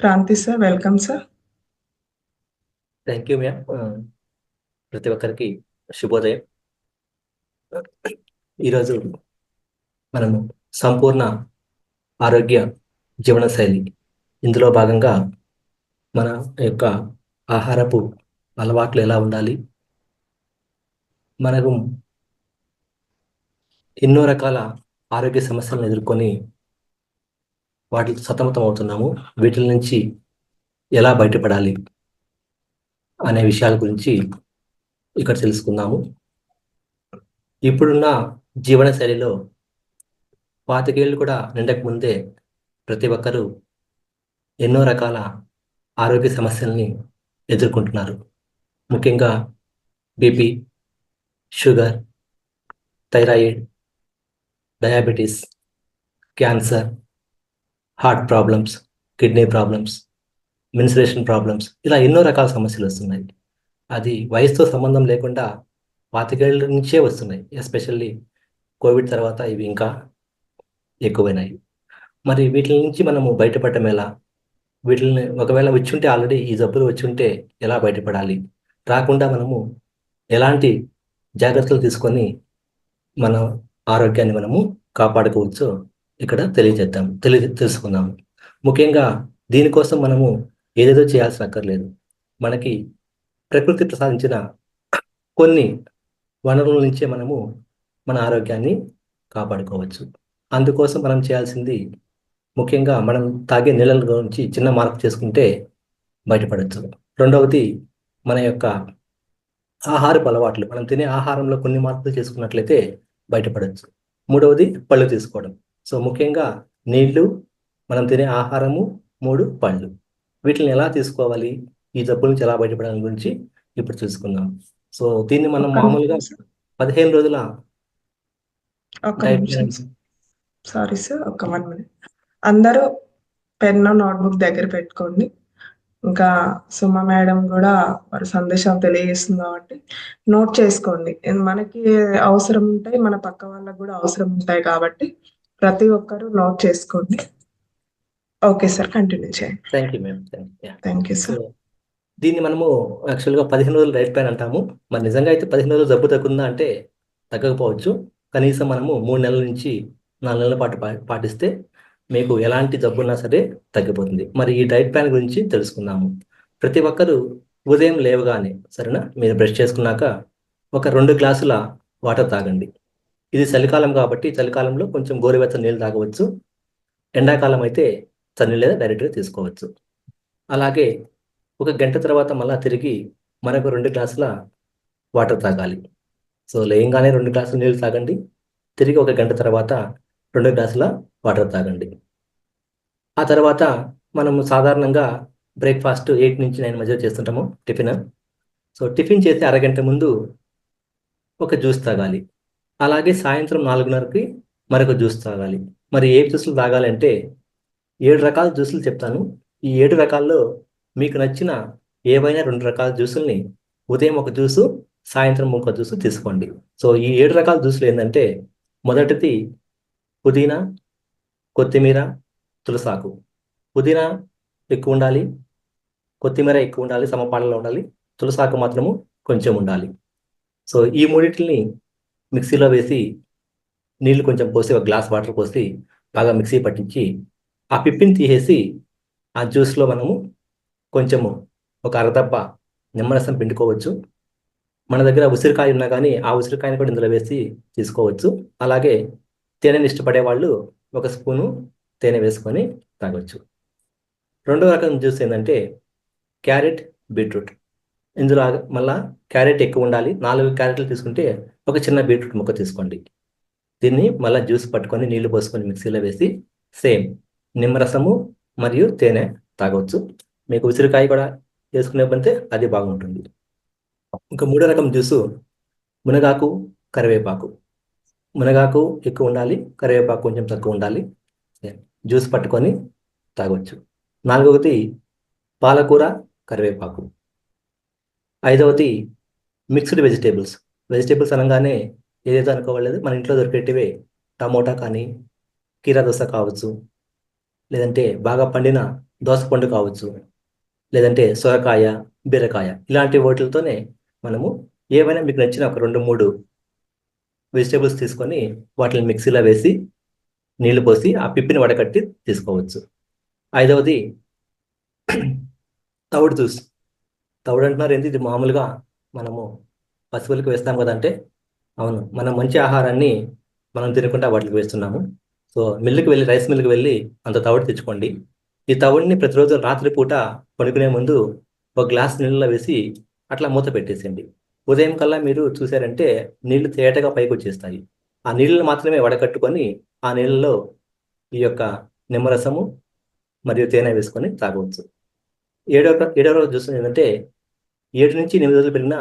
Kranti sir, welcome sir. Thank you ma'am. ప్రతి ఒక్కరికి శుభోదయం. ఈరోజు మనము సంపూర్ణ ఆరోగ్య జీవనశైలి ఇందులో భాగంగా మన యొక్క ఆహారపు అలవాట్లు ఎలా ఉండాలి, మనకు ఎన్నో రకాల ఆరోగ్య సమస్యలను ఎదుర్కొని వాటితో సతమతం అవుతున్నాము, వీటి నుంచి ఎలా బయటపడాలి అనే విషయాల గురించి ఇక్కడ తెలుసుకుందాము. ఇప్పుడున్న జీవనశైలిలో 25 ఏళ్ళు కూడా నిండక ముందే ప్రతి ఒక్కరూ ఎన్నో రకాల ఆరోగ్య సమస్యల్ని ఎదుర్కొంటున్నారు. ముఖ్యంగా BP, sugar, thyroid, diabetes, cancer, heart problems, kidney problems, menstruation problems, ఇలా ఎన్నో రకాల సమస్యలు వస్తున్నాయి. అది వయసుతో సంబంధం లేకుండా 25 ఏళ్ళ నుంచే వస్తున్నాయి. ఎస్పెషల్లీ కోవిడ్ తర్వాత ఇవి ఇంకా ఎక్కువైనాయి. మరి వీటి నుంచి మనము బయటపడటం ఎలా? వీటిని ఒకవేళ వచ్చుంటే ఆల్రెడీ ఈ జబ్బులు వచ్చుంటే ఎలా బయటపడాలి? రాకుండా మనము ఎలాంటి జాగ్రత్తలు తీసుకొని మన ఆరోగ్యాన్ని మనము కాపాడుకోవచ్చో ఇక్కడ తెలుసుకుందాము. ముఖ్యంగా దీనికోసం మనము ఏదేదో చేయాల్సిన అక్కర్లేదు. మనకి ప్రకృతి ప్రసాదించిన కొన్ని వనరుల నుంచే మనము మన ఆరోగ్యాన్ని కాపాడుకోవచ్చు. అందుకోసం మనం చేయాల్సింది ముఖ్యంగా మనం తాగే నీళ్ళ గురించి చిన్న మార్పు చేసుకుంటే బయటపడవచ్చు. రెండవది మన యొక్క ఆహారపు అలవాట్లు, మనం తినే ఆహారంలో కొన్ని మార్పులు చేసుకున్నట్లయితే బయటపడవచ్చు. మూడవది పళ్ళు తీసుకోవడం. సో ముఖ్యంగా నీళ్లు, మనం తినే ఆహారము, 3 పళ్ళు, వీటిని ఎలా తీసుకోవాలి, ఈ జబ్బుల నుంచి ఎలా బయటపడాలని గురించి ఇప్పుడు చూసుకుందాం. సో దీన్ని మనం మామూలుగా 15 రోజుల సారీ సార్, ఒక 1 minute. అందరూ పెన్ నోట్బుక్ దగ్గర పెట్టుకోండి. ఇంకా సుమ మేడం కూడా వారి సందేశాలు తెలియజేస్తుంది కాబట్టి నోట్ చేసుకోండి. మనకి అవసరం ఉంటాయి, మన పక్క వాళ్ళకు కూడా అవసరం ఉంటాయి కాబట్టి ప్రతి ఒక్కరూ నోట్ చేసుకోండి. ఓకే సార్, కంటిన్యూ చేయండి. Thank you ma'am. Thank you sir. దీన్ని మనము యాక్చువల్గా 15 రోజులు డైట్ ప్లాన్ అంటాము. మరి నిజంగా అయితే 15 రోజులు జబ్బు తగ్గుందా అంటే తగ్గకపోవచ్చు. కనీసం మనము 3 నెలల నుంచి 4 నెలల పాటు పాటిస్తే మీకు ఎలాంటి జబ్బు ఉన్నా సరే తగ్గిపోతుంది. మరి ఈ డైట్ ప్లాన్ గురించి తెలుసుకుందాము. ప్రతి ఒక్కరూ ఉదయం లేవగానే, సరేనా, మీరు బ్రష్ చేసుకున్నాక ఒక 2 గ్లాసుల వాటర్ తాగండి. ఇది చలికాలం కాబట్టి చలికాలంలో కొంచెం గోరువెచ్చని నీళ్ళు తాగవచ్చు. ఎండాకాలం అయితే చన్నీళ్ళు లేదా డైరెక్ట్గా తీసుకోవచ్చు. అలాగే 1 గంట తర్వాత మళ్ళీ తిరిగి మరొక 2 గ్లాసుల వాటర్ తాగాలి. సో లేయంగానే 2 గ్లాసులు నీళ్ళు తాగండి, తిరిగి 1 గంట తర్వాత 2 గ్లాసుల వాటర్ తాగండి. ఆ తర్వాత మనము సాధారణంగా బ్రేక్ఫాస్ట్ 8 నుంచి 9 మధ్య చేస్తుంటాము, టిఫిన్. సో టిఫిన్ చేసి అరగంట ముందు ఒక జ్యూస్ తాగాలి. అలాగే సాయంత్రం 4:30కి మరొక జ్యూస్ తాగాలి. మరి ఏ జ్యూసులు తాగాలంటే 7 రకాల జ్యూసులు చెప్తాను. ఈ 7 రకాల్లో మీకు నచ్చిన ఏవైనా 2 రకాల జ్యూసుల్ని ఉదయం ఒక జ్యూసు, సాయంత్రం ఒక జ్యూసు తీసుకోండి. సో ఈ 7 రకాల జ్యూసులు ఏంటంటే, మొదటిది పుదీనా, కొత్తిమీర, తులసాకు. పుదీనా ఎక్కువ ఉండాలి, కొత్తిమీర ఎక్కువ ఉండాలి, సమపాలలో ఉండాలి. తులసాకు మాత్రము కొంచెం ఉండాలి. సో ఈ మూడింటిని మిక్సీలో వేసి నీళ్లు కొంచెం పోసి, 1 గ్లాస్ వాటర్ పోసి బాగా మిక్సీ పట్టించి ఆ పిప్పిని తీసేసి ఆ జ్యూస్లో మనము కొంచెము ఒక అరదబ్బ నిమ్మరసం పిండుకోవచ్చు. మన దగ్గర ఉసిరికాయ ఉన్నా కానీ ఆ ఉసిరికాయని కూడా ఇందులో వేసి తీసుకోవచ్చు. అలాగే తేనెని ఇష్టపడే వాళ్ళు 1 స్పూను తేనె వేసుకొని తాగొచ్చు. రెండో రకం జ్యూస్ ఏంటంటే క్యారెట్, బీట్రూట్. ఇందులో మళ్ళా క్యారెట్ ఎక్కువ ఉండాలి. 4 క్యారెట్లు తీసుకుంటే ఒక చిన్న బీట్రూట్ ముక్క తీసుకోండి. దీన్ని మళ్ళీ జ్యూస్ పట్టుకొని నీళ్లు పోసుకొని మిక్సీలో వేసి సేమ్ నిమ్మరసము మరియు తేనె తాగవచ్చు. మీకు ఉసిరికాయ కూడా వేసుకునేకపోతే అది బాగుంటుంది. ఇంకా 3వ రకం జ్యూసు మునగాకు, కరివేపాకు. మునగాకు ఎక్కువ ఉండాలి, కరివేపాకు కొంచెం తక్కువ ఉండాలి. జ్యూస్ పట్టుకొని తాగొచ్చు. 4వది పాలకూర, కరివేపాకు. 5వది మిక్స్డ్ వెజిటేబుల్స్. వెజిటేబుల్స్ అనగానే ఏదైతే అనుకోవలేదు, మన ఇంట్లో దొరికేటివే. టమోటా కానీ, కీరా దోస కావచ్చు, లేదంటే బాగా పండిన దోసపండు కావచ్చు, లేదంటే సొరకాయ, బీరకాయ ఇలాంటి వాటితోనే మనము ఏవైనా మీకు నచ్చిన ఒక 2-3 వెజిటేబుల్స్ తీసుకొని వాటిని మిక్సీలో వేసి నీళ్లు పోసి ఆ పిప్పిని వడకట్టి తీసుకోవచ్చు. ఐదవది తవుడు జ్యూస్. తవుడు అంటున్నారు ఏంటి, ఇది మామూలుగా మనము పశువులకు వేస్తాం కదా అంటే, అవును, మనం మంచి ఆహారాన్ని మనం తినకుండా వాటికి వేస్తున్నాము. సో రైస్ మిల్లుకి వెళ్ళి అంత తవుడు తెచ్చుకోండి. ఈ తవుడిని ప్రతిరోజు రాత్రిపూట పడుకునే ముందు ఒక గ్లాస్ నీళ్ళలో వేసి అట్లా మూత పెట్టేసేయండి. ఉదయం కల్లా మీరు చూసారంటే నీళ్లు తేటగా పైకి వచ్చేస్తాయి. ఆ నీళ్ళని మాత్రమే వడకట్టుకొని ఆ నీళ్ళలో ఈ యొక్క నిమ్మరసము మరియు తేనె వేసుకొని తాగవచ్చు. ఏడవ రోజు చూస్తుంది ఏంటంటే 7 నుంచి 8 రోజులు పెరిగిన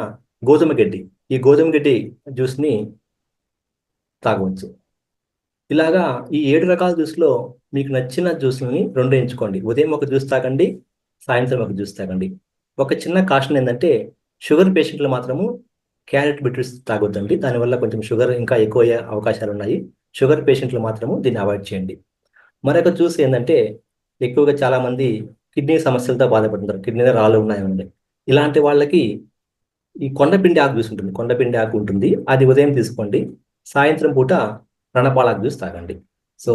గోధుమ గడ్డి. ఈ గోధుమ గడ్డి జ్యూస్ని తాగవచ్చు. ఇలాగా ఈ 7 రకాల జ్యూస్లో మీకు నచ్చిన జ్యూస్ని 2 ఎంచుకోండి. ఉదయం ఒక జ్యూస్ తాగండి, సాయంత్రం ఒక జ్యూస్ తాగండి. ఒక చిన్న కాషన్ ఏంటంటే షుగర్ పేషెంట్లు మాత్రము క్యారెట్ బీట్రూట్స్ తాగొద్దండి. దానివల్ల కొంచెం షుగర్ ఇంకా ఎక్కువ అయ్యే అవకాశాలు ఉన్నాయి. షుగర్ పేషెంట్లు మాత్రము దీన్ని అవాయిడ్ చేయండి. మరొక జ్యూస్ ఏంటంటే ఎక్కువగా చాలా మంది కిడ్నీ సమస్యలతో బాధపడుతుంటారు. కిడ్నీలో రాళ్ళు ఉన్నాయండి. ఇలాంటి వాళ్ళకి ఈ కొండపిండి ఆకు జ్యూస్ ఉంటుంది. కొండపిండి ఆకు ఉంటుంది, అది ఉదయం తీసుకోండి. సాయంత్రం పూట రణపాలాకు జ్యూస్ తాగండి. సో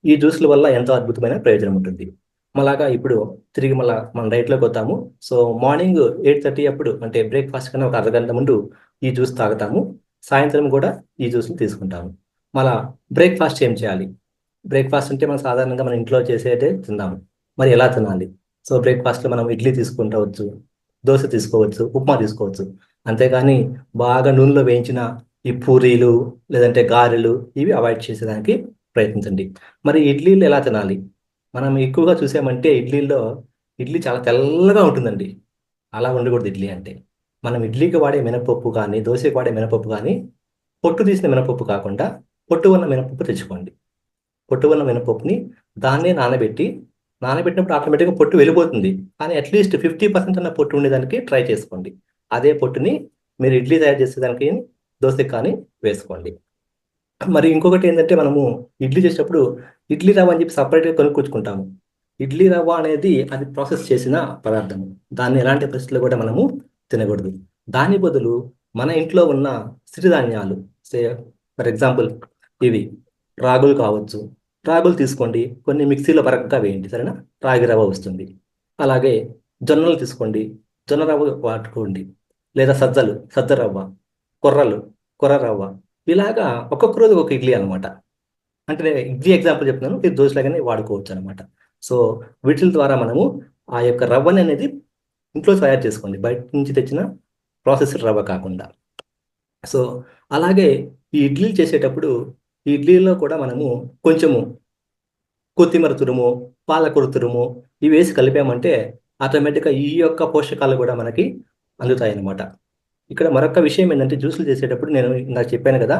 ఈ జ్యూస్ల వల్ల ఎంతో అద్భుతమైన ప్రయోజనం ఉంటుంది. మళ్ళాగా ఇప్పుడు తిరిగి మన డైట్లోకి వద్దాము. సో మార్నింగ్ 8:30 అప్పుడు, అంటే బ్రేక్ఫాస్ట్ కన్నా ఒక అరగంట ముందు ఈ జ్యూస్ తాగుతాము. సాయంత్రం కూడా ఈ జ్యూస్ని తీసుకుంటాము. మళ్ళా బ్రేక్ఫాస్ట్ ఏం చేయాలి? బ్రేక్ఫాస్ట్ అంటే మనం సాధారణంగా మన ఇంట్లో చేసేదే తిందాము. మరి ఎలా తినాలి? సో బ్రేక్ఫాస్ట్లో మనం ఇడ్లీ తీసుకుంటవచ్చు, దోశ తీసుకోవచ్చు, ఉప్మా తీసుకోవచ్చు. అంతేగాని బాగా నూనెలో వేయించిన ఈ పూరీలు లేదంటే గారెలు ఇవి అవాయిడ్ చేసేదానికి ప్రయత్నించండి. మరి ఇడ్లీలు ఎలా తినాలి? మనం ఎక్కువగా చూసామంటే ఇడ్లీ చాలా తెల్లగా ఉంటుందండి. అలా ఉండకూడదు ఇడ్లీ అంటే. మనం ఇడ్లీకి వాడే మినపప్పు కానీ, దోశకి వాడే మినపప్పు కానీ పొట్టు తీసిన మినపప్పు కాకుండా పొట్టు ఉన్న మినపప్పు తెచ్చుకోండి. పొట్టు ఉన్న మినపప్పుని దాన్నే నానబెట్టినప్పుడు ఆటోమేటిక్గా పొట్టు వెళ్ళిపోతుంది. కానీ అట్లీస్ట్ 50% ఉన్న పొట్టు ఉండేదానికి ట్రై చేసుకోండి. అదే పొట్టుని మీరు ఇడ్లీ తయారు చేసేదానికి, దోశకి కానీ వేసుకోండి. మరి ఇంకొకటి ఏంటంటే మనము ఇడ్లీ చేసేటప్పుడు ఇడ్లీ రవ్వ అని చెప్పి సపరేట్గా కొనుక్కొచ్చుకుంటాము. ఇడ్లీ రవ్వ అనేది అది ప్రాసెస్ చేసిన పదార్థము. దాన్ని ఎలాంటి పరిస్థితుల్లో కూడా మనము తినకూడదు. దాని బదులు మన ఇంట్లో ఉన్న సిరిధాన్యాలు, సే ఫర్ ఎగ్జాంపుల్ ఇవి రాగులు కావచ్చు, రాగులు తీసుకోండి, కొన్ని మిక్సీలో బరకగా వేయండి, సరేనా? రాగి రవ్వ వస్తుంది. అలాగే జొన్నలు తీసుకోండి, జొన్న రవ్వ వాడుకోండి. లేదా సజ్జ రవ్వ, కొర్ర రవ్వ. ఇలాగా ఒక్కొక్క రోజు ఒక ఇడ్లీ అనమాట. అంటే నేను ఇడ్లీ ఎగ్జాంపుల్ చెప్తున్నాను, ఇది దోశలాగానే వాడుకోవచ్చు అనమాట. సో వీటి ద్వారా మనము ఆ యొక్క రవ్వని అనేది ఇంట్లో తయారు చేసుకోండి, బయట నుంచి తెచ్చిన ప్రాసెస్డ్ రవ్వ కాకుండా. సో అలాగే ఈ ఇడ్లీలు చేసేటప్పుడు ఈ ఇడ్లీలో కూడా మనము కొంచెము కొత్తిమీర తురుము, పాలకూర తురుము ఇవి వేసి కలిపామంటే ఆటోమేటిక్గా ఈ యొక్క పోషకాలు కూడా మనకి అందుతాయి అన్నమాట. ఇక్కడ మరొక విషయం ఏంటంటే జ్యూసులు చేసేటప్పుడు నేను ఇందాక చెప్పాను కదా,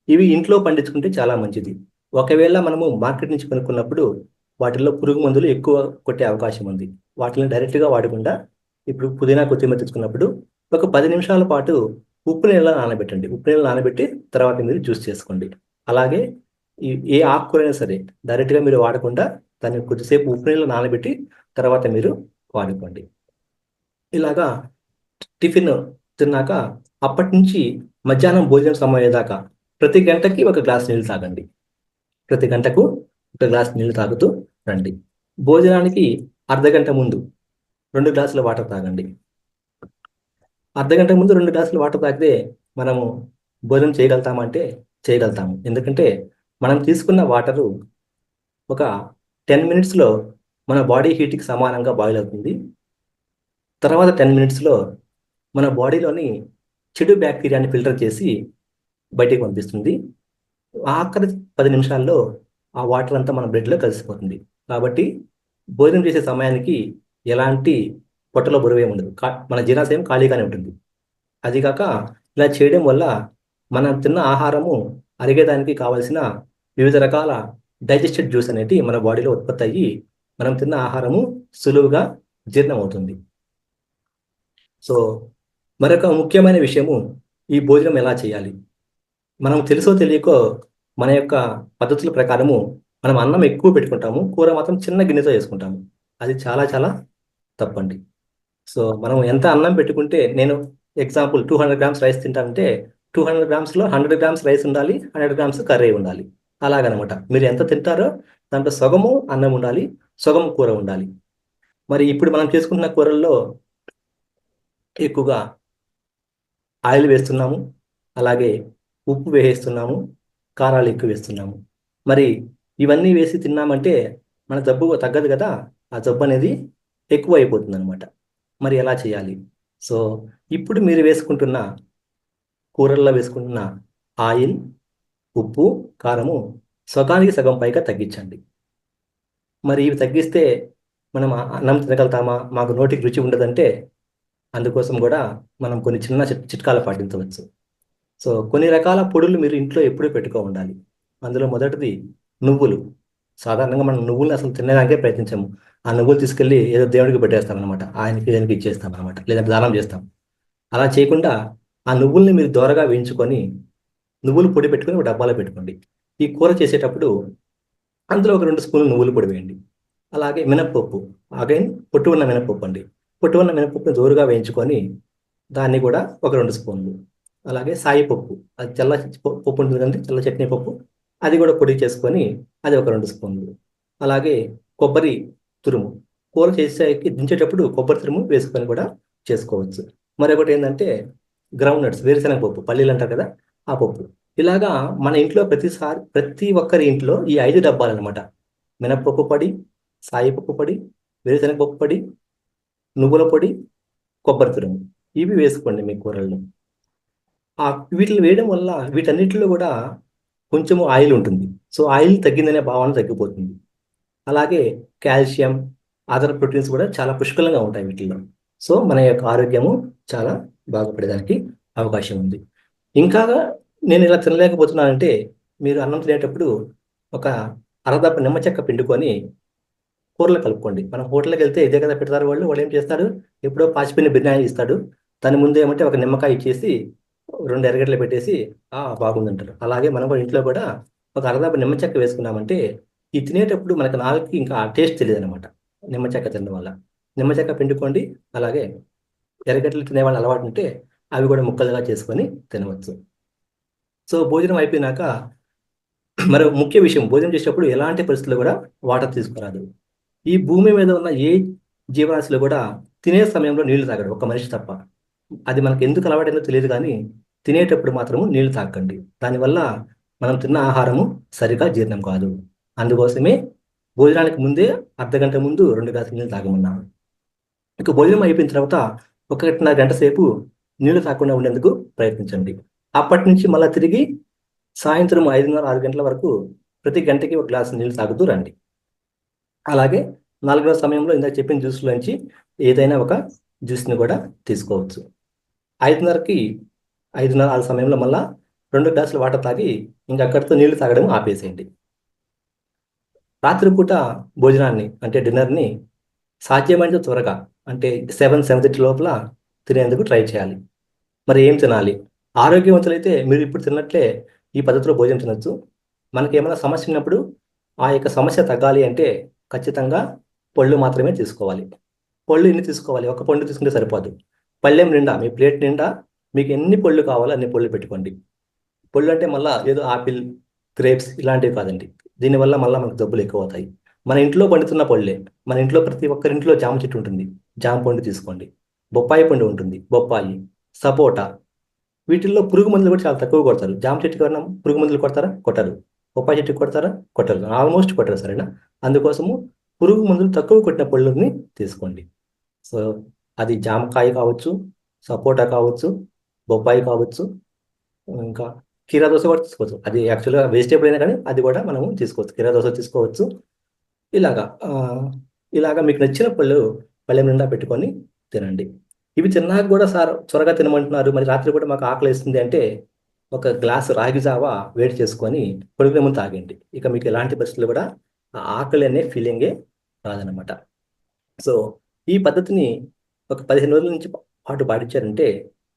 ఇవి ఇంట్లో పండించుకుంటే చాలా మంచిది. ఒకవేళ మనము మార్కెట్ నుంచి కొనుక్కున్నప్పుడు వాటిల్లో పురుగు మందులు ఎక్కువ కొట్టే అవకాశం ఉంది. వాటిని డైరెక్ట్గా వాడకుండా ఇప్పుడు పుదీనా, కొత్తిమీర తెచ్చుకున్నప్పుడు ఒక 10 నిమిషాల పాటు ఉప్పు నీళ్ళలో నానబెట్టండి. ఉప్పు నీళ్ళు నానబెట్టి తర్వాత మీరు జ్యూస్ చేసుకోండి. అలాగే ఏ ఆకుకూరైనా సరే డైరెక్ట్గా మీరు వాడకుండా దాన్ని కొద్దిసేపు ఉప్పు నీళ్ళు నానబెట్టి తర్వాత మీరు వాడుకోండి. ఇలాగా టిఫిన్ తిన్నాక అప్పటి నుంచి మధ్యాహ్నం భోజనం సమయం దాకా ప్రతి గంటకి ఒక గ్లాస్ నీళ్ళు తాగండి. ప్రతి గంటకు ఒక గ్లాస్ నీళ్ళు తాగుతూ రండి. భోజనానికి అర్ధగంట ముందు 2 గ్లాసుల వాటర్ తాగండి. అర్ధగంట ముందు 2 గ్లాసుల వాటర్ తాగితే మనము భోజనం చేయగలుగుతామంటే చేయగలుగుతాము. ఎందుకంటే మనం తీసుకున్న వాటరు ఒక 10 మినిట్స్లో మన బాడీ హీట్కి సమానంగా బాయిల్ అవుతుంది. తర్వాత 10 మినిట్స్లో మన బాడీలోని చెడు బ్యాక్టీరియాని ఫిల్టర్ చేసి బయటికి పంపిస్తుంది. ఆఖరి 10 నిమిషాల్లో ఆ వాటర్ అంతా మన బ్లడ్లో కలిసిపోతుంది. కాబట్టి భోజనం చేసే సమయానికి ఎలాంటి పొట్టలో బరువేం ఉండదు, మన జీర్ణాశయం ఖాళీగానే ఉంటుంది. అది కాక ఇలా చేయడం వల్ల మనం తిన్న ఆహారము అరిగేదానికి కావలసిన వివిధ రకాల డైజెస్టెడ్ జ్యూస్ అనేవి మన బాడీలో ఉత్పత్తి అయ్యి మనం తిన్న ఆహారము సులువుగా జీర్ణం అవుతుంది. సో మరొక ముఖ్యమైన విషయము, ఈ భోజనం ఎలా చేయాలి? మనం తెలుసో తెలియకో మన యొక్క పద్ధతుల ప్రకారము మనం అన్నం ఎక్కువ పెట్టుకుంటాము, కూర మాత్రం చిన్న గిన్నెతో వేసుకుంటాము. అది చాలా చాలా తప్పండి. సో మనం ఎంత అన్నం పెట్టుకుంటే, నేను ఎగ్జాంపుల్ 200 గ్రామ్స్ రైస్ తింటానంటే 200 గ్రామ్స్లో 100 గ్రామ్స్ రైస్ ఉండాలి, 100 గ్రామ్స్ కర్రీ ఉండాలి. అలాగనమాట. మీరు ఎంత తింటారో దాంట్లో సగము అన్నం ఉండాలి, సగం కూర ఉండాలి. మరి ఇప్పుడు మనం చేసుకుంటున్న కూరల్లో ఎక్కువగా ఆయిల్ వేస్తున్నాము, అలాగే ఉప్పు వేసేస్తున్నాము, కారాలు ఎక్కువ వేస్తున్నాము. మరి ఇవన్నీ వేసి తిన్నామంటే మన జబ్బు తగ్గదు కదా, ఆ జబ్బు అనేది ఎక్కువ అయిపోతుంది అనమాట. మరి ఎలా చేయాలి? సో ఇప్పుడు మీరు వేసుకుంటున్న కూరల్లో వేసుకుంటున్న ఆయిల్, ఉప్పు, కారము సగానికి సగం పైగా తగ్గించండి. మరి ఇవి తగ్గిస్తే మనం అన్నం తినగలుగుతామా, మాకు నోటికి రుచి ఉండదంటే అందుకోసం కూడా మనం కొన్ని చిన్న చిట్కాలు పాటించవచ్చు. సో కొన్ని రకాల పొడులు మీరు ఇంట్లో ఎప్పుడూ పెట్టుకో ఉండాలి. అందులో మొదటిది నువ్వులు. సాధారణంగా మనం నువ్వులు అసలు తినడానికే ప్రయత్నించాము. ఆ నువ్వులు తీసుకెళ్ళి ఏదో దేవుడికి పెట్టేస్తాం అనమాట, ఆయనకి దేనికి ఇచ్చేస్తాం అనమాట, లేదంటే దానం చేస్తాం. అలా చేయకుండా ఆ నువ్వుల్ని మీరు దోరగా వేయించుకొని నువ్వులు పొడి పెట్టుకొని ఒక డబ్బాలో పెట్టుకోండి. ఈ కూర చేసేటప్పుడు అందులో ఒక 2 స్పూన్లు నువ్వులు పొడి వేయండి. అలాగే మినప్పప్పు, అగైన్ పొట్టు ఉన్న మినప్పప్పు అండి. పొట్టు ఉన్న మినప్పప్పుని జోరుగా వేయించుకొని దాన్ని కూడా ఒక 2 స్పూన్లు. అలాగే సాయి పప్పు, అది తెల్ల పప్పు ఉంటుంది కదండి, తెల్ల చట్నీ పప్పు, అది కూడా పొడి చేసుకొని అది ఒక 2 స్పూన్లు. అలాగే కొబ్బరి తురుము, కూర చేసేకి దించేటప్పుడు కొబ్బరి తురుము వేసుకొని కూడా చేసుకోవచ్చు. మరొకటి ఏంటంటే గ్రౌండ్ నట్స్, వేరుశనగ పప్పు, పల్లీలు అంటారు కదా, ఆ పప్పు. ఇలాగా మన ఇంట్లో ప్రతి ఒక్కరి ఇంట్లో ఈ 5 డబ్బాలు అనమాట: మినప్పప్పు పొడి, సాయిపప్పు పొడి, వేరుశనగ పప్పు పొడి, నువ్వుల పొడి, కొబ్బరి తురుము. ఇవి వేసుకోండి మీ కూరల్లో. వీటిని వేయడం వల్ల వీటన్నిటిలో కూడా కొంచెము ఆయిల్ ఉంటుంది. సో ఆయిల్ తగ్గిందనే భావన తగ్గిపోతుంది. అలాగే కాల్షియం, అదర్ ప్రోటీన్స్ కూడా చాలా పుష్కలంగా ఉంటాయి వీటిల్లో. సో మన యొక్క ఆరోగ్యము చాలా బాగుపడేదానికి అవకాశం ఉంది. ఇంకా నేను ఇలా తినలేకపోతున్నానంటే మీరు అన్నం తినేటప్పుడు ఒక అరదప్ప నిమ్మ చెక్క పిండుకొని కూరలో కలుపుకోండి. మనం హోటల్కి వెళ్తే ఇదే కదా పెడతారు. వాళ్ళు ఏం చేస్తాడు, ఎప్పుడో పాచిపోయిన బిర్యానీ ఇస్తాడు, దాని ముందు ఏమంటే ఒక నిమ్మకాయ ఇచ్చేసి 2 ఎర్రగడ్డలు పెట్టేసి బాగుందంటారు. అలాగే మనం కూడా ఇంట్లో కూడా ఒక అరదప్ప నిమ్మ చెక్క వేసుకున్నామంటే ఈ తినేటప్పుడు మనకు నాలుగుకి ఇంకా టేస్ట్ తెలియదు అనమాట, నిమ్మ చెక్క తినడం వల్ల. నిమ్మ చెక్క పిండుకోండి. అలాగే ఎర్రగడ్డలు తినేవాళ్ళు అలవాటు ఉంటే అవి కూడా ముక్కలుగా చేసుకొని తినవచ్చు. సో భోజనం అయిపోయినాక మరో ముఖ్య విషయం, భోజనం చేసేటప్పుడు ఎలాంటి పరిస్థితుల్లో కూడా వాటర్ తీసుకురాదు. ఈ భూమి మీద ఉన్న ఏ జీవరాశిలో కూడా తినే సమయంలో నీళ్లు తాగడు, ఒక మనిషి తప్ప. అది మనకు ఎందుకు అలవాటైందో తెలియదు కానీ తినేటప్పుడు మాత్రము నీళ్లు తాగండి. దానివల్ల మనం తిన్న ఆహారము సరిగా జీర్ణం కాదు. అందుకోసమే భోజనానికి ముందే అర్ధగంట ముందు 2 గ్లాసులు నీళ్ళు తాగమన్నాము. ఇక భోజనం అయిపోయిన తర్వాత 1.5 గంట సేపు నీళ్లు తాగకుండా ఉండేందుకు ప్రయత్నించండి. అప్పటి నుంచి మళ్ళీ తిరిగి సాయంత్రం 5:30, 6 గంటల వరకు ప్రతి గంటకి 1 గ్లాసు నీళ్లు తాగుతూ రండి. అలాగే 4వ సమయంలో ఇందాక చెప్పిన జ్యూస్లోంచి ఏదైనా ఒక జ్యూస్ని కూడా తీసుకోవచ్చు. 5:30కి 5:30, 6 సమయంలో మళ్ళా 2 గ్లాసులు వాటర్ తాగి ఇంకా అక్కడితో నీళ్లు తాగడం ఆపేసేయండి. రాత్రిపూట భోజనాన్ని అంటే డిన్నర్ని సాధ్యమైనంత త్వరగా, అంటే 7:30 లోపల తినేందుకు ట్రై చేయాలి. మరి ఏం తినాలి? ఆరోగ్యవంతులైతే మీరు ఇప్పుడు తిన్నట్లే ఈ పద్ధతిలో భోజనం తినొచ్చు. మనకి ఏమైనా సమస్య ఉన్నప్పుడు ఆ యొక్క సమస్య తగ్గాలి అంటే ఖచ్చితంగా పళ్ళు మాత్రమే తీసుకోవాలి. పళ్ళు ఎన్ని తీసుకోవాలి? ఒక పండు తీసుకుంటే సరిపోదు. పళ్ళెం నిండా, మీ ప్లేట్ నిండా మీకు ఎన్ని పళ్ళు కావాలో అన్ని పళ్ళు పెట్టుకోండి. పళ్ళు అంటే మళ్ళీ ఏదో ఆపిల్, గ్రేప్స్ ఇలాంటివి కాదండి. దీనివల్ల మళ్ళీ మనకు జబ్బులు ఎక్కువ అవుతాయి. మన ఇంట్లో పండుతున్న పళ్ళే. మన ఇంట్లో ప్రతి ఒక్కరింట్లో జామ చెట్టు ఉంటుంది, జామ పండు తీసుకోండి. బొప్పాయి పండు ఉంటుంది, బొప్పాయి, సపోటా. వీటిల్లో పురుగు మందులు కూడా చాలా తక్కువ కొడతారు. జామ చెట్టుకి ఎవరైనా పురుగు మందులు కొడతారా? కొట్టరు. బొప్పాయి చెట్టుకి కొడతారా? కొట్టరు. ఆల్మోస్ట్ కొట్టరు. సరేనా? అందుకోసము పురుగు మందులు తక్కువ కొట్టిన పళ్ళని తీసుకోండి. సో అది జామకాయ కావచ్చు, సపోటా కావచ్చు, బొప్పాయి కావచ్చు, ఇంకా కీరా దోశ కూడా తీసుకోవచ్చు. అది యాక్చువల్గా వెజిటేబుల్ అయినా కానీ అది కూడా మనము తీసుకోవచ్చు. కీరా దోశ తీసుకోవచ్చు. ఇలాగా ఇలాగా మీకు నచ్చిన పళ్ళు పళ్ళెం నిండా పెట్టుకొని తినండి. ఇవి తిన్నాక కూడా సార్ త్వరగా తినమంటున్నారు, మరి రాత్రి కూడా మాకు ఆకలి వేస్తుంది అంటే ఒక గ్లాసు రాగి జావా వేడి చేసుకొని పడుకునే ముందు తాగండి. ఇక మీకు ఎలాంటి పరిస్థితులు కూడా ఆ ఆకలి అనే ఫీలింగే రాదనమాట. సో ఈ పద్ధతిని ఒక 15 రోజుల నుంచి పాటు పాటించారంటే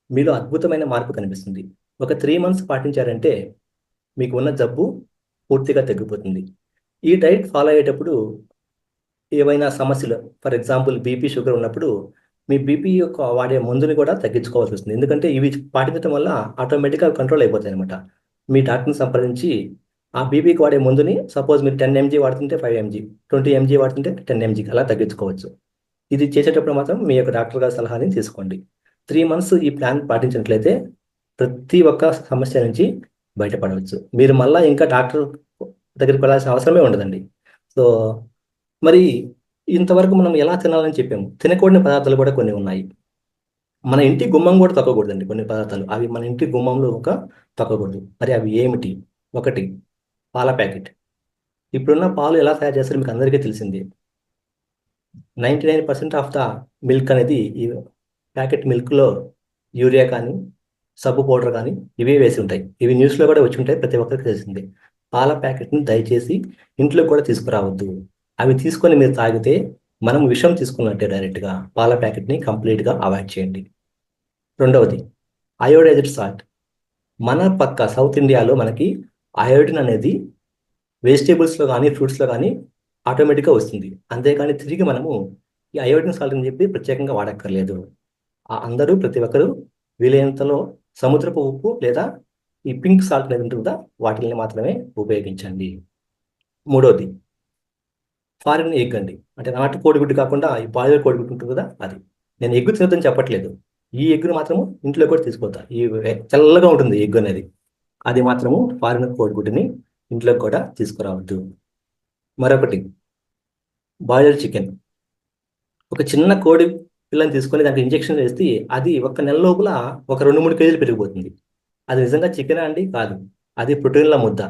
మీలో అద్భుతమైన మార్పు కనిపిస్తుంది. ఒక 3 మంత్స్ పాటించారంటే మీకు ఉన్న జబ్బు పూర్తిగా తగ్గిపోతుంది. ఈ డైట్ ఫాలో అయ్యేటప్పుడు ఏవైనా సమస్యలు, ఫర్ ఎగ్జాంపుల్ బీపీ, షుగర్ ఉన్నప్పుడు మీ బీపీ యొక్క వాడే మందుని కూడా తగ్గించుకోవాల్సి వస్తుంది. ఎందుకంటే ఇవి పాటించడం వల్ల ఆటోమేటిక్గా కంట్రోల్ అయిపోతాయి అనమాట. మీ డాక్టర్ని సంప్రదించి ఆ బీపీకి వాడే మందుని సపోజ్ మీరు 10 mg వాడుతుంటే 5 mg, 20 mg వాడుతుంటే 10 mg అలా తగ్గించుకోవచ్చు. ఇది చేసేటప్పుడు మాత్రం మీ యొక్క డాక్టర్ గారి సలహాని తీసుకోండి. 3 months ఈ ప్లాన్ పాటించినట్లయితే ప్రతి ఒక్క సమస్య నుంచి బయటపడవచ్చు. మీరు మళ్ళీ ఇంకా డాక్టర్ దగ్గరికి వెళ్ళాల్సిన అవసరమే ఉండదండి. సో మరి ఇంతవరకు మనం ఎలా తినాలని చెప్పాము. తినకూడని పదార్థాలు కూడా కొన్ని ఉన్నాయి. మన ఇంటి గుమ్మం కూడా తొక్కకూడదండి కొన్ని పదార్థాలు. అవి మన ఇంటి గుమ్మంలో ఒక తొక్కకూడదు. మరి అవి ఏమిటి? ఒకటి, పాల ప్యాకెట్. ఇప్పుడున్న పాలు ఎలా తయారు చేస్తారో మీకు అందరికీ తెలిసింది. 99% ఆఫ్ ద మిల్క్ అనేది ఈ ప్యాకెట్ మిల్క్లో యూరియా కానీ, సబ్బు పౌడర్ కానీ ఇవే వేసి ఉంటాయి. ఇవి న్యూస్లో కూడా వచ్చి ఉంటాయి, ప్రతి ఒక్కరికి తెలిసింది. పాల ప్యాకెట్ని దయచేసి ఇంట్లో కూడా తీసుకురావద్దు. అవి తీసుకొని మీరు తాగితే మనం విషం తీసుకున్నట్టే డైరెక్ట్గా. పాల ప్యాకెట్ని కంప్లీట్గా అవాయిడ్ చేయండి. రెండవది, అయోడైజ్డ్ సాల్ట్. మన పక్క సౌత్ ఇండియాలో మనకి అయోడిన్ అనేది వెజిటేబుల్స్లో కానీ, ఫ్రూట్స్లో కానీ ఆటోమేటిక్గా వస్తుంది. అంతేకాని తిరిగి మనము ఈ అయోడిన్ సాల్ట్ అని చెప్పి ప్రత్యేకంగా వాడక్కర్లేదు. అందరూ ప్రతి ఒక్కరూ వీలైనంతలో సముద్రపు ఉప్పు లేదా ఈ పింక్ సాల్ట్ అనేది ఉంటుందా, వాటిని మాత్రమే ఉపయోగించండి. మూడోది, ఫారిన్ ఎగ్ అండి. అంటే నాటు కోడిగుడ్డు కాకుండా ఈ బాయిలర్ కోడిగుడ్డు ఉంటుంది కదా, అది. నేను ఎగ్గు తినొద్దని చెప్పట్లేదు. ఈ ఎగ్గును మాత్రము ఇంట్లో కూడా తీసుకోవద్దా. ఈ తెల్లగా ఉంటుంది ఎగ్ అనేది, అది మాత్రము ఫారిన్ కోడిగుడ్డుని ఇంట్లో కూడా తీసుకురావద్దు. మరొకటి, బాయిలర్ చికెన్. ఒక చిన్న కోడి పిల్లని తీసుకొని దానికి ఇంజెక్షన్ వేస్తే అది ఒక నెల లోపల ఒక 2-3 కేజీలు పెరిగిపోతుంది. అది నిజంగా చికెనా అండి? కాదు, అది ప్రోటీన్ల ముద్ద.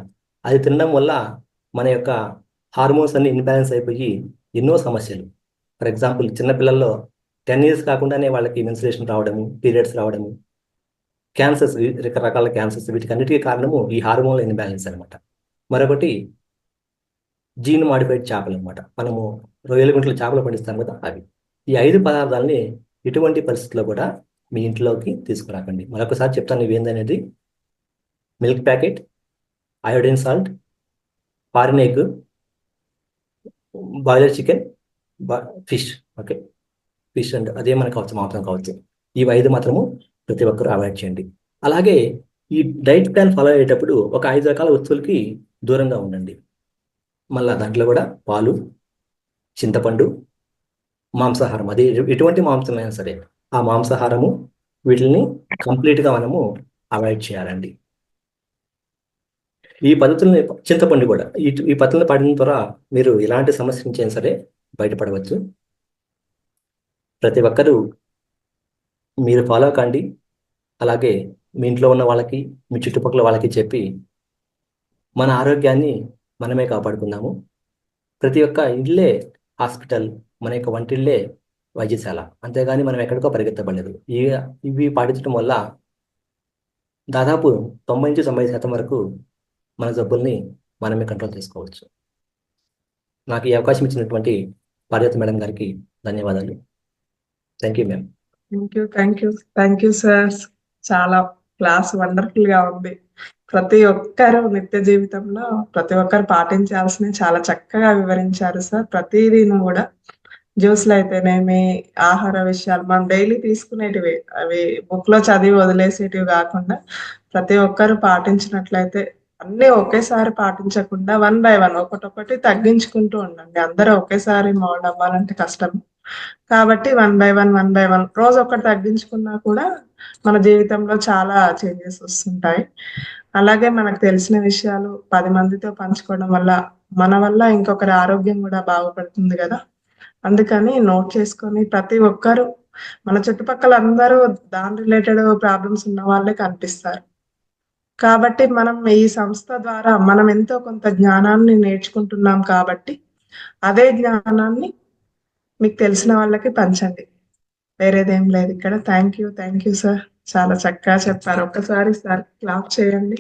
అది తినడం వల్ల మన యొక్క హార్మోన్స్ అన్ని ఇన్బ్యాలెన్స్ అయిపోయి ఎన్నో సమస్యలు. ఫర్ ఎగ్జాంపుల్ చిన్నపిల్లల్లో 10 years కాకుండానే వాళ్ళకి మెన్స్ట్రుయేషన్ రావడము, పీరియడ్స్ రావడము, క్యాన్సర్స్, రకరకాల క్యాన్సర్స్, వీటికన్నిటికీ కారణము ఈ హార్మోన్ల ఇన్బ్యాలెన్స్ అనమాట. మరొకటి, జీన్ మాడిఫైడ్ చేపలు అనమాట. మనము రొయ్యల గుంటలో చేపలు పండిస్తాం కదా, అవి. ఈ 5 పదార్థాలని ఎటువంటి పరిస్థితుల్లో కూడా మీ ఇంట్లోకి తీసుకురాకండి. మరొకసారి చెప్తాను ఇవేందనేది. Milk packet, iodine salt, foreign egg, boiler chicken, fish. Okay, fish and అదే మనకు కావచ్చు, మాంసం కావచ్చు. ఈ 5 మాత్రము ప్రతి ఒక్కరూ అవాయిడ్ చేయండి. అలాగే ఈ డైట్ ప్లాన్ ఫాలో అయ్యేటప్పుడు ఒక 5 రకాల వస్తువులకి దూరంగా ఉండండి. మళ్ళీ దాంట్లో కూడా పాలు, చింతపండు, మాంసాహారం, అది ఎటువంటి మాంసమైనా సరే ఆ మాంసాహారము, వీటిని కంప్లీట్గా మనము అవాయిడ్ చేయాలండి. ఈ పద్ధతుల్ని, చింతపండు కూడా, ఈ పద్ధతులను పాటించిన ద్వారా మీరు ఎలాంటి సమస్య నుంచి అయినా సరే బయటపడవచ్చు. ప్రతి ఒక్కరూ మీరు ఫాలో కండి. అలాగే మీ ఇంట్లో ఉన్న వాళ్ళకి, మీ చుట్టుపక్కల వాళ్ళకి చెప్పి మన ఆరోగ్యాన్ని మనమే కాపాడుకుందాము. ప్రతి ఒక్క ఇల్లే హాస్పిటల్, మన యొక్క వంటిల్లే వైద్యశాల. అంతేగాని మనం ఎక్కడికో పరిగెత్తబడలేదు. ఇవి పాటించడం వల్ల దాదాపు 90-90% వరకు మన జబ్బుల్ని మనమే కంట్రోల్ చేసుకోవచ్చు. నాకు ఈ అవకాశం ఇచ్చినటువంటి పార్వతి మేడం గారికి ధన్యవాదాలు. Thank you ma'am. Thank you sir. చాలా క్లాస్ వండర్ఫుల్ గా ఉంది. ప్రతి ఒక్కరు నిత్య జీవితంలో ప్రతి ఒక్కరు పాటించాల్సిన చాలా చక్కగా వివరించారు సార్. ప్రతిదీను కూడా జ్యూస్లు అయితేనేమి, ఆహార విషయాలు మనం డైలీ తీసుకునేటివి, అవి బుక్ లో చదివి వదిలేసేటివి కాకుండా ప్రతి ఒక్కరు పాటించినట్లయితే, అన్ని ఒకేసారి పాటించకుండా 1 by 1 ఒకటొకటి తగ్గించుకుంటూ ఉండండి. అందరూ ఒకేసారి మౌల్డ్ అవ్వాలంటే కష్టం. కాబట్టి 1 by 1 రోజు ఒకటి తగ్గించుకున్నా కూడా మన జీవితంలో చాలా చేంజెస్ వస్తుంటాయి. అలాగే మనకు తెలిసిన విషయాలు 10 మందితో పంచుకోవడం వల్ల మన వల్ల ఇంకొకరి ఆరోగ్యం కూడా బాగుపడుతుంది కదా. అందుకని నోట్ చేసుకొని ప్రతి ఒక్కరు, మన చుట్టుపక్కల అందరూ దాని రిలేటెడ్ ప్రాబ్లమ్స్ ఉన్న వాళ్ళే కనిపిస్తారు. కాబట్టి మనం ఈ సంస్థ ద్వారా మనం ఎంతో కొంత జ్ఞానాన్ని నేర్చుకుంటున్నాం కాబట్టి అదే జ్ఞానాన్ని మీకు తెలిసిన వాళ్ళకి పంచండి. వేరేదేం లేదు ఇక్కడ. Thank you sir. చాలా చక్కగా చెప్పారు. ఒక్కసారి సార్ క్లాప్ చేయండి.